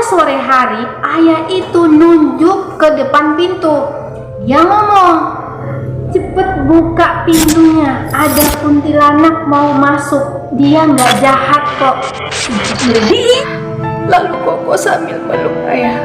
sore hari, ayah itu nunjuk ke depan pintu. Dia ngomong, cepet buka pintunya, ada kuntilanak mau masuk. Dia nggak jahat kok. Jadi, lalu Koko sambil meluk ayah.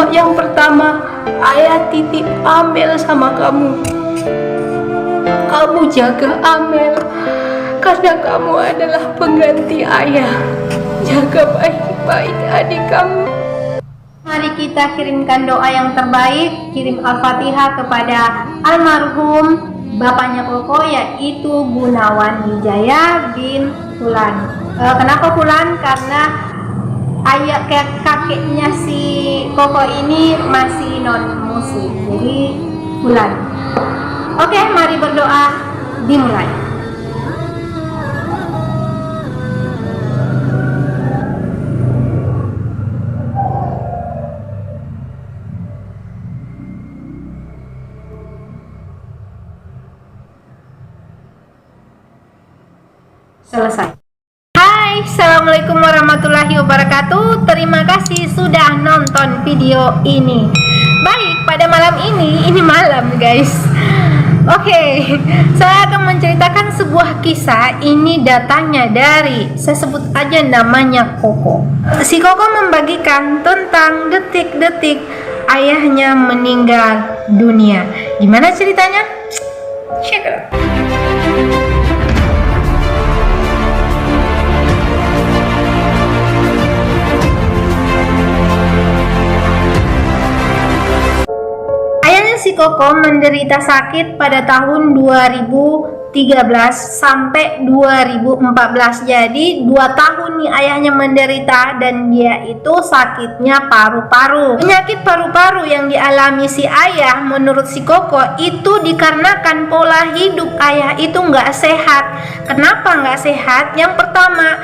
Yang pertama, ayah titip Amel sama kamu. Kamu jaga Amel, karena kamu adalah pengganti ayah. Jaga baik-baik adik kamu. Mari kita kirimkan doa yang terbaik, kirim Al-Fatihah kepada almarhum bapaknya Koko, yaitu Gunawan Wijaya bin Fulan. Kenapa Fulan? Karena ayah kakeknya si Koko ini masih non muslim, jadi Fulan. Oke, mari berdoa, dimulai. Selesai. Hai, assalamualaikum warahmatullahi wabarakatuh. Terima kasih sudah nonton video ini. Baik, pada malam ini malam guys. Oke, saya akan menceritakan sebuah kisah. Ini datangnya dari, saya sebut aja namanya Koko. Si Koko membagikan tentang detik-detik ayahnya meninggal dunia. Gimana ceritanya? Check it out. Si Koko menderita sakit pada tahun 2013 sampai 2014. Jadi 2 tahun nih ayahnya menderita, dan dia itu sakitnya paru-paru. Penyakit paru-paru yang dialami si ayah menurut si Koko itu dikarenakan pola hidup ayah itu nggak sehat. Kenapa nggak sehat? Yang pertama,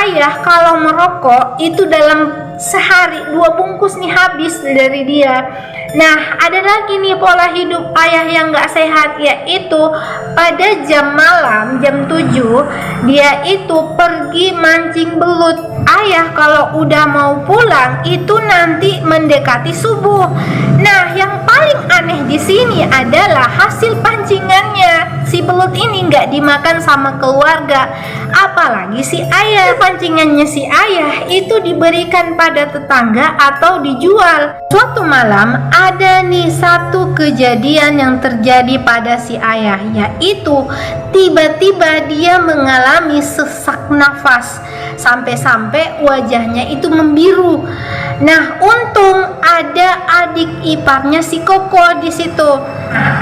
ayah kalau merokok itu dalam sehari 2 bungkus nih habis dari dia. Nah, ada lagi nih pola hidup ayah yang gak sehat, yaitu pada jam malam, jam 7, dia itu pergi mancing belut. Ayah kalau udah mau pulang itu nanti mendekati subuh. Nah, yang paling aneh di sini adalah hasil pancingannya. Si belut ini nggak dimakan sama keluarga, apalagi si ayah. Pancingannya si ayah itu diberikan pada tetangga atau dijual. Suatu malam ada nih satu kejadian yang terjadi pada si ayah, yaitu tiba-tiba dia mengalami sesak nafas sampai-sampai wajahnya itu membiru. Nah, untung ada adik iparnya si Koko di situ.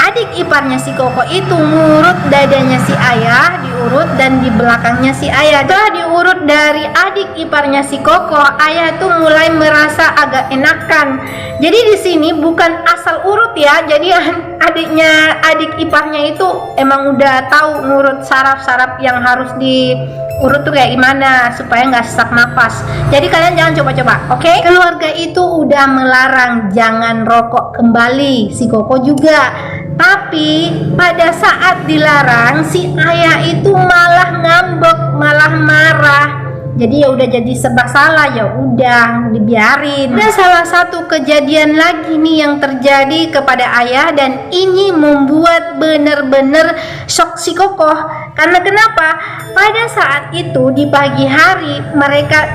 Adik iparnya si Koko itu ngurut dadanya si ayah, diurut, dan di belakangnya si ayah. Setelah diurut dari adik iparnya si Koko, ayah tuh mulai merasa agak enakan. Jadi di sini bukan asal urut ya. Jadi adik iparnya itu emang udah tahu ngurut saraf-saraf yang harus diurut tuh kayak gimana supaya nggak sesak nafas. Jadi kalian jangan coba-coba, oke? Keluarga itu udah melarang jangan rokok kembali, si Koko juga. Tapi pada saat dilarang, si ayah itu malah ngambek, malah marah. Jadi ya udah jadi serba salah, ya udah dibiarin. Ada salah satu kejadian lagi nih yang terjadi kepada ayah, dan ini membuat bener-bener shock si Koko. Karena kenapa? Pada saat itu di pagi hari,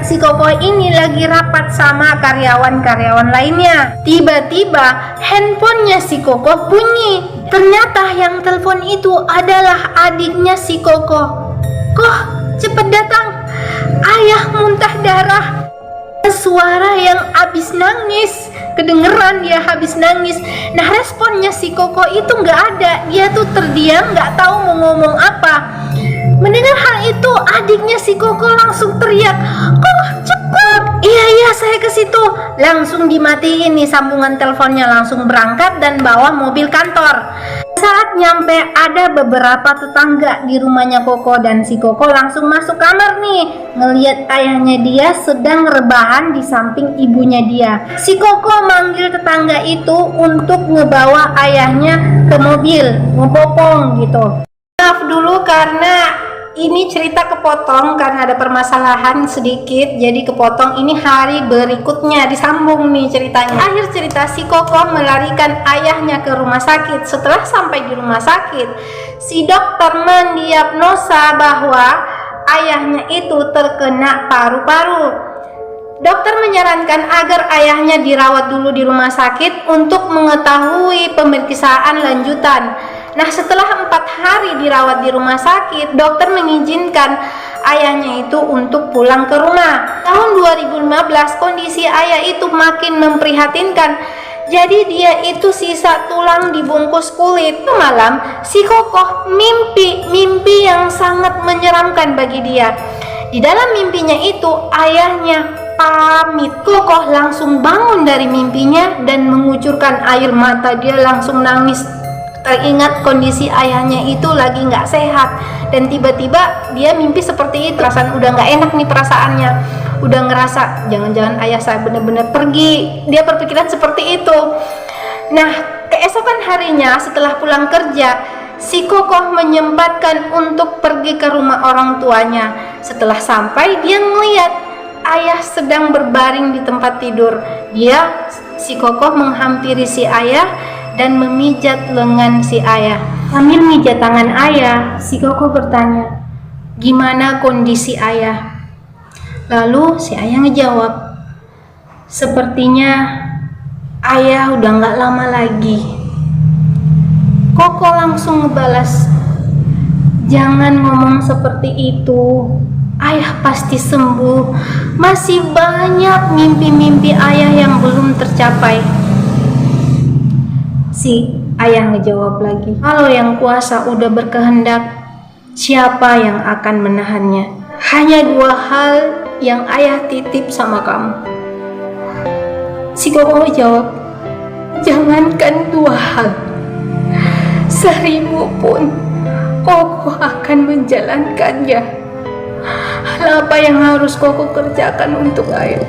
si Koko ini lagi rapat sama karyawan-karyawan lainnya. Tiba-tiba handphonenya si Koko bunyi. Ternyata yang telepon itu adalah adiknya si Koko. Kok cepet datang, ayah muntah darah. Suara yang habis nangis, kedengeran dia habis nangis. Nah, responnya si Koko itu nggak ada. Dia tuh terdiam, nggak tahu mau ngomong apa. Mendengar hal itu, adiknya si Koko langsung teriak, "Kok cepet?" Iya, saya ke situ." Langsung dimatiin nih sambungan teleponnya, langsung berangkat dan bawa mobil kantor. Saat nyampe, ada beberapa tetangga di rumahnya Koko, dan si Koko langsung masuk kamar nih, ngelihat ayahnya dia sedang rebahan di samping ibunya dia. Si Koko manggil tetangga itu untuk ngebawa ayahnya ke mobil, ngebopong gitu. Maaf dulu karena ini cerita kepotong karena ada permasalahan sedikit, jadi kepotong. Ini hari berikutnya disambung nih ceritanya. Akhir cerita, si Kokoh melarikan ayahnya ke rumah sakit. Setelah sampai di rumah sakit, si dokter mendiagnosa bahwa ayahnya itu terkena paru-paru. Dokter menyarankan agar ayahnya dirawat dulu di rumah sakit untuk mengetahui pemeriksaan lanjutan. Nah, setelah 4 hari dirawat di rumah sakit, dokter mengizinkan ayahnya itu untuk pulang ke rumah. Tahun 2015, kondisi ayah itu makin memprihatinkan. Jadi dia itu sisa tulang dibungkus kulit. Malam, si Kokoh mimpi yang sangat menyeramkan bagi dia. Di dalam mimpinya itu, ayahnya pamit. Kokoh langsung bangun dari mimpinya dan mengucurkan air mata. Dia langsung nangis. Teringat kondisi ayahnya itu lagi nggak sehat, dan tiba-tiba dia mimpi seperti itu. Perasaan udah nggak enak nih perasaannya, udah ngerasa jangan-jangan ayah saya benar-benar pergi. Dia berpikiran seperti itu. Nah, keesokan harinya setelah pulang kerja, si Kokoh menyempatkan untuk pergi ke rumah orang tuanya. Setelah sampai, dia melihat ayah sedang berbaring di tempat tidur. Si Kokoh menghampiri si ayah dan memijat lengan si ayah. Sambil mijat tangan ayah, si Kokoh bertanya, "Gimana kondisi ayah?" Lalu si ayah ngejawab, "Sepertinya ayah udah gak lama lagi." Kokoh langsung ngebalas, "Jangan ngomong seperti itu. Ayah pasti sembuh. Masih banyak mimpi-mimpi ayah yang belum tercapai." Si ayah ngejawab lagi, "Kalau yang kuasa udah berkehendak, siapa yang akan menahannya? Hanya 2 hal yang ayah titip sama kamu." Si Kokoh jawab, "Jangankan 2 hal, 1000 pun Kokoh akan menjalankannya. Hal apa yang harus Kokoh kerjakan untuk ayah?"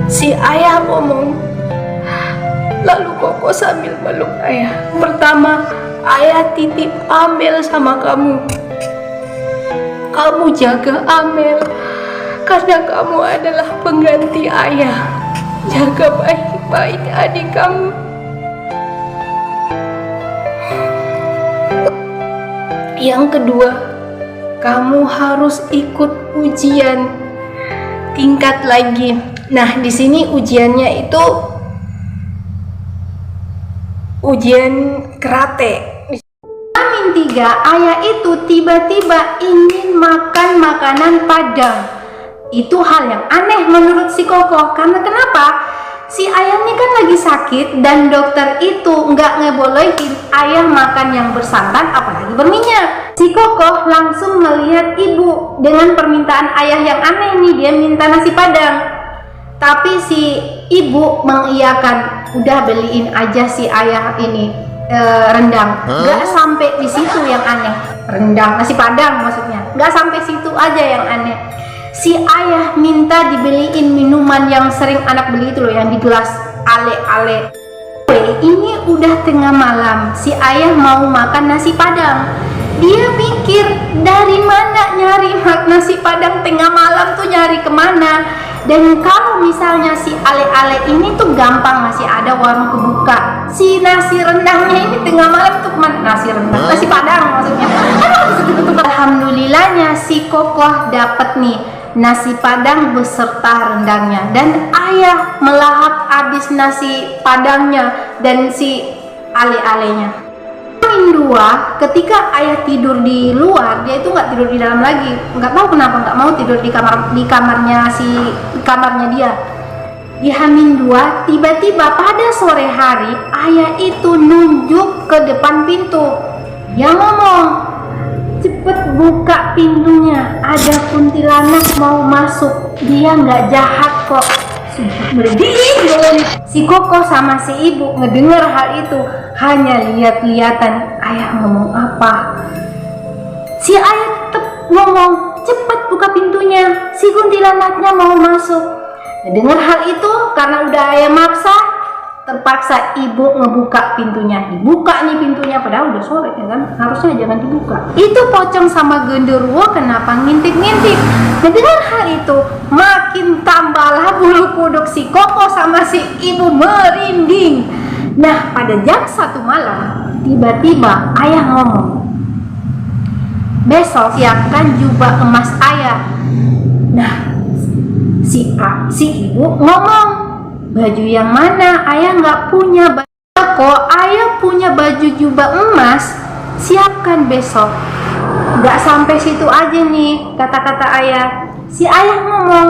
Si ayah ngomong. Lalu Kokoh sambil meluk ayah. "Pertama, ayah titip Amel sama kamu. Kamu jaga Amel, karena kamu adalah pengganti ayah. Jaga baik-baik adik kamu." Yang kedua, kamu harus ikut ujian tingkat lagi. Nah, di sini ujiannya itu ujian karate. Amin 3, ayah itu tiba-tiba ingin makan makanan Padang. Itu hal yang aneh menurut si Kokoh. Karena kenapa? Si ayah ini kan lagi sakit dan dokter itu nggak ngebolehin ayah makan yang bersantan apalagi berminyak. Si Kokoh langsung melihat ibu dengan permintaan ayah yang aneh nih. Dia minta nasi Padang. Tapi si ibu mengiyakan, "Udah beliin aja si ayah ini rendang." Gak sampai di situ yang aneh. Rendang, nasi Padang maksudnya. Gak sampai situ aja yang aneh. Si ayah minta dibeliin minuman yang sering anak beli itu loh, yang di gelas ale-ale. Ini udah tengah malam, si ayah mau makan nasi Padang. Dia mikir, dari mana nyari nasi Padang tengah malam tuh, nyari kemana? Dan kalau misalnya si ale-ale ini tuh gampang, masih ada warung kebuka. Si nasi rendangnya ini tengah malam tuh kemana? Nasi rendang, nasi Padang maksudnya. Alhamdulillahnya si Kokoh dapat nih nasi Padang beserta rendangnya. Dan ayah melahap habis nasi Padangnya dan si ale-alenya. Poin 2, ketika ayah tidur di luar, dia itu nggak tidur di dalam lagi. Nggak tahu kenapa nggak mau tidur di kamarnya dia. Di Hamin 2, tiba-tiba pada sore hari ayah itu nunjuk ke depan pintu. Dia ngomong, "Cepet buka pintunya, ada kuntilanak mau masuk. Dia nggak jahat kok." Merinding. Si Kokoh sama si ibu ngedengar hal itu, hanya lihat-lihatan ayah ngomong apa. Si ayah tetap ngomong, "Cepat buka pintunya, si kuntilanaknya mau masuk." Dengar hal itu, karena udah ayah maksa, Terpaksa ibu ngebuka pintunya. Dibuka nih pintunya, padahal udah sore ya kan, harusnya jangan dibuka. Itu pocong sama genderuwo kenapa ngintip-ngintip. Nah, dengan hal itu makin tambahlah bulu kuduk si Koko sama si ibu merinding. Nah, pada jam 1 malam tiba-tiba ayah ngomong, besok siapkan jubah emas ayah. Nah, si ibu ngomong, baju yang mana? Ayah nggak punya baju. Kok ayah punya baju jubah emas? Siapkan besok. Nggak sampai situ aja nih kata-kata ayah. Si ayah ngomong,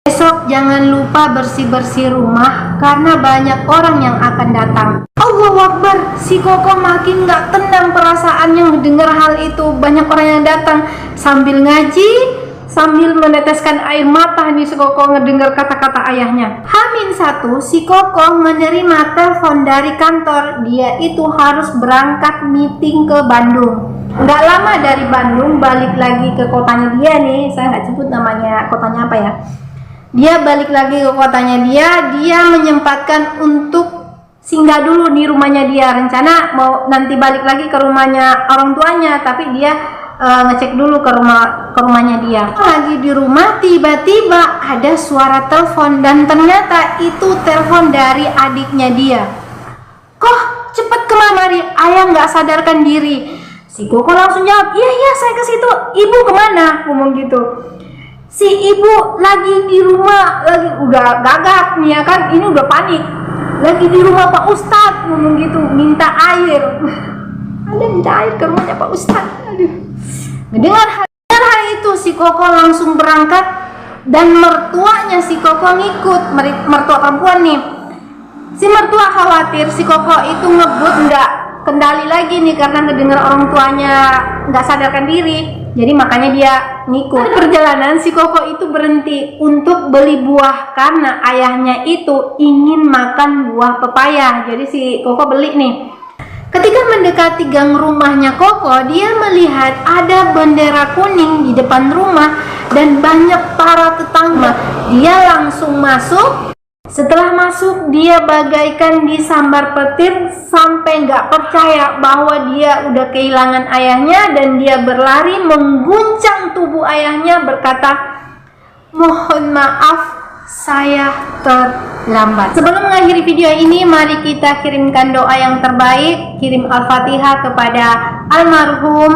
besok jangan lupa bersih-bersih rumah karena banyak orang yang akan datang. Allahu Akbar. Si Koko makin nggak tenang perasaannya mendengar hal itu. Banyak orang yang datang. Sambil ngaji, sambil meneteskan air mata nih si Koko ngedengar kata-kata ayahnya. H-1 si Koko menerima telepon dari kantor. Dia itu harus berangkat meeting ke Bandung. Nggak lama dari Bandung balik lagi ke kotanya dia nih. Saya nggak sebut namanya kotanya apa ya. Dia balik lagi ke kotanya dia. Dia menyempatkan untuk singgah dulu di rumahnya dia. Rencana mau nanti balik lagi ke rumahnya orang tuanya, tapi dia ngecek dulu ke rumahnya dia. Lagi di rumah tiba-tiba ada suara telepon dan ternyata itu telepon dari adiknya dia. Kok cepet kemari, ayah nggak sadarkan diri. Si Koko langsung jawab, iya saya ke situ. Ibu kemana? Ngomong gitu. Si ibu lagi di rumah, lagi udah gagap nih ya kan, ini udah panik. Lagi di rumah Pak Ustadz, ngomong gitu, minta air. Ada minta air ke rumahnya Pak Ustadz. Aduh. Dengan hal itu si Koko langsung berangkat dan mertuanya si Koko ngikut, mertua perempuan nih. Si mertua khawatir si Koko itu ngebut nggak kendali lagi nih karena ngedengar orang tuanya nggak sadarkan diri. Jadi makanya dia ngikut. Di perjalanan si Koko itu berhenti untuk beli buah karena ayahnya itu ingin makan buah pepaya. Jadi si Koko beli nih. Ketika mendekati gang rumahnya Koko, dia melihat ada bendera kuning di depan rumah dan banyak para tetangga. Dia langsung masuk. Setelah masuk, dia bagaikan disambar petir sampai nggak percaya bahwa dia udah kehilangan ayahnya dan dia berlari mengguncang tubuh ayahnya berkata, mohon maaf, saya terlambat. Sebelum mengakhiri video ini, mari kita kirimkan doa yang terbaik. Kirim Al-Fatihah kepada almarhum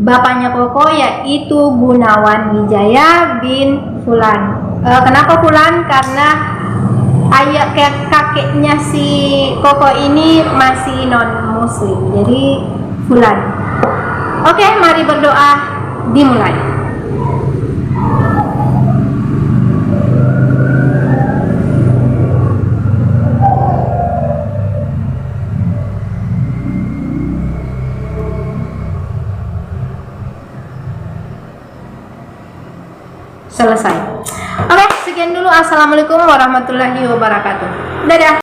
bapaknya Koko, yaitu Gunawan Wijaya bin Fulan. Kenapa Fulan? Karena ayah kakeknya si Koko ini masih non muslim, jadi Fulan. Oke, mari berdoa, dimulai. Selesai. Oke, sekian dulu. Assalamualaikum warahmatullahi wabarakatuh. Dadah.